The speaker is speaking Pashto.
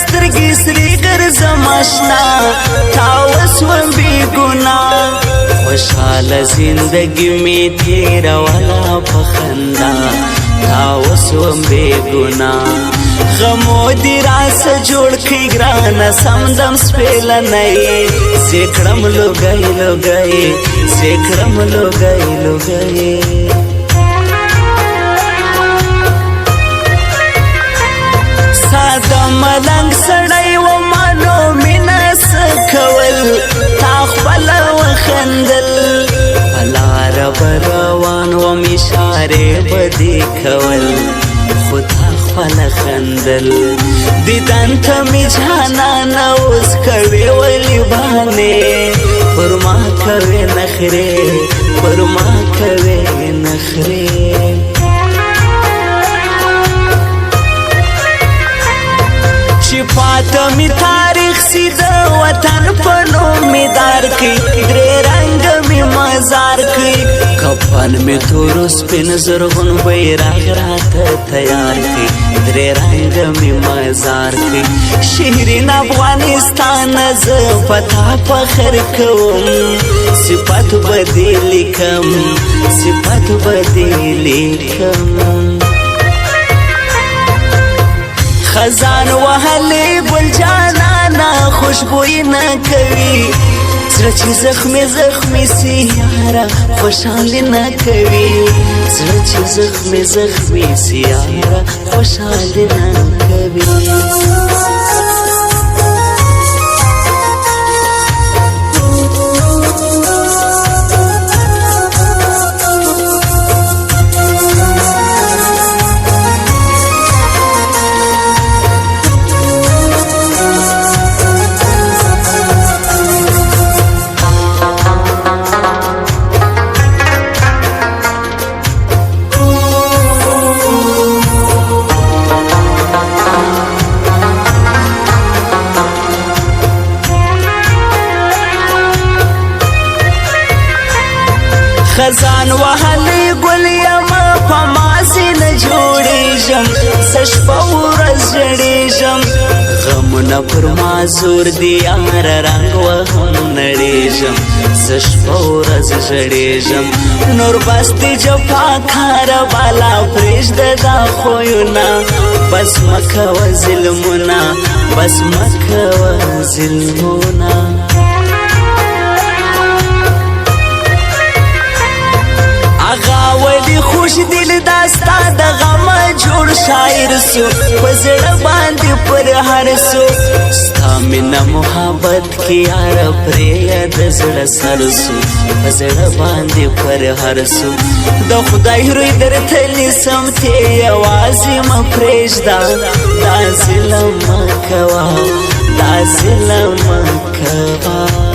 سترګې سرې ګرځم اشنا تا وسوم بې ګناه خوشحاله زندګي مې تېروله په خندا تا وسوم بې ګناه غمو دې راسه جوړ کړي ګرانه سمدم سپېلنی زه کړم لوګی لوګی زه کړم لوګی لوګی ساده ملنګ سړی ومه نو مینه څه کول تا خپله وخندل په لاره به روان وم اشارې به دې کول خو تا خپله خندل دیدن ته مې جانانه اوس کوې ولې بانې پر ما کوې نخرې پر ما کوې نخرې چې پاته مې تاریخ سي د وطن په نوم مې دار کړي درې رنګه مې مزار کړي کفن مې تور سپین زرغون بیرغ راته تیار کړي درې رنګه مې مزار کړي شهرین افغانستان زه په تا فخر کوم صفت به دې لیکم صفت به دې لیکم خزان وهلې ګل جانانا خوشبویي نه کوي زړه چې زخمي زخمي سي یاره خوشحالي نه کوي زړه چې زخمي زخمي سي یاره خوشحالي نه کوي خزان وهلې ګل یمه په ماسې نه جوړېږم زه شپه ورځ ژړېږم غمونه پر ما زور دي یاره رنګ وهم نړېږم زه شپه ورځ ژړېږم نور بس دې جفاکاره بالا پرېږده دا خویونه بس مه کوه ظلمونه بس مه کوه ظلمونه ولی خوش دل داستا د غمه جوړ شاعر سو په زړه باندې پر هر سو ستا مینه محبت کې یاره پرې د زړه سر سو په زړه باندې پر هر سو د خدای روی درته نیسم ته یوازې مه پرېږده دا ظلم مه کوه دا ظلم مه کوه